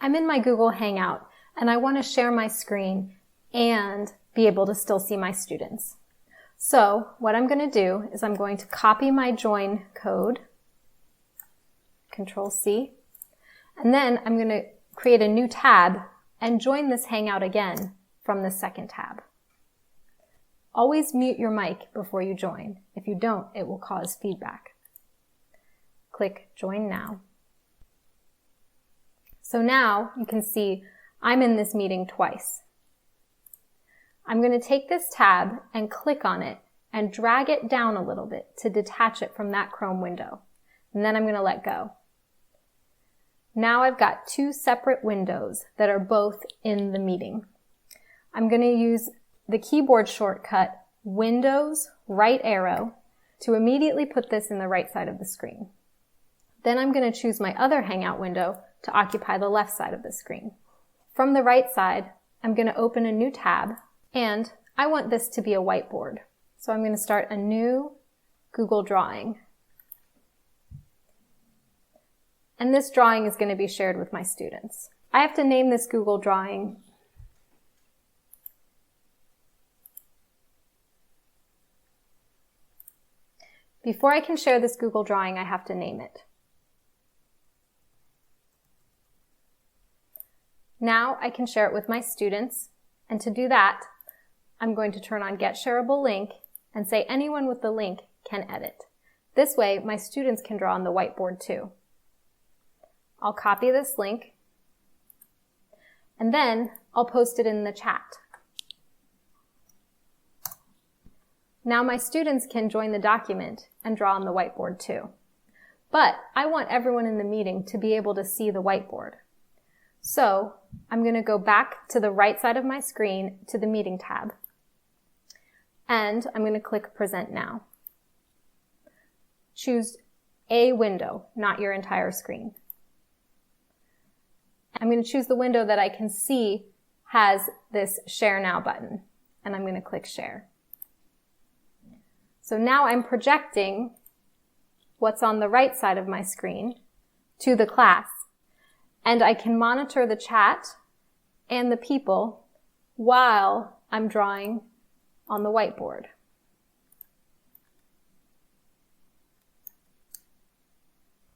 I'm in my Google Hangout and I want to share my screen and be able to still see my students. So what I'm going to do is I'm going to copy my join code, Control C, and then I'm going to create a new tab and join this Hangout again from the second tab. Always mute your mic before you join. If you don't, it will cause feedback. Click Join Now. So now you can see I'm in this meeting twice. I'm going to take this tab and click on it and drag it down a little bit to detach it from that Chrome window. And then I'm going to let go. Now I've got two separate windows that are both in the meeting. I'm going to use the keyboard shortcut Windows right arrow to immediately put this in the right side of the screen. Then I'm going to choose my other Hangout window to occupy the left side of the screen. From the right side, I'm going to open a new tab, and I want this to be a whiteboard. So I'm going to start a new Google drawing. And this drawing is going to be shared with my students. I have to name this Google drawing Before I can share this Google drawing, I have to name it. Now I can share it with my students, and to do that, I'm going to turn on Get Shareable Link and say anyone with the link can edit. This way, my students can draw on the whiteboard too. I'll copy this link, and then I'll post it in the chat. Now my students can join the document and draw on the whiteboard too. But I want everyone in the meeting to be able to see the whiteboard. So I'm going to go back to the right side of my screen to the Meeting tab. And I'm going to click Present Now. Choose a window, not your entire screen. I'm going to choose the window that I can see has this Share Now button, and I'm going to click Share. So now I'm projecting what's on the right side of my screen to the class, and I can monitor the chat and the people while I'm drawing on the whiteboard.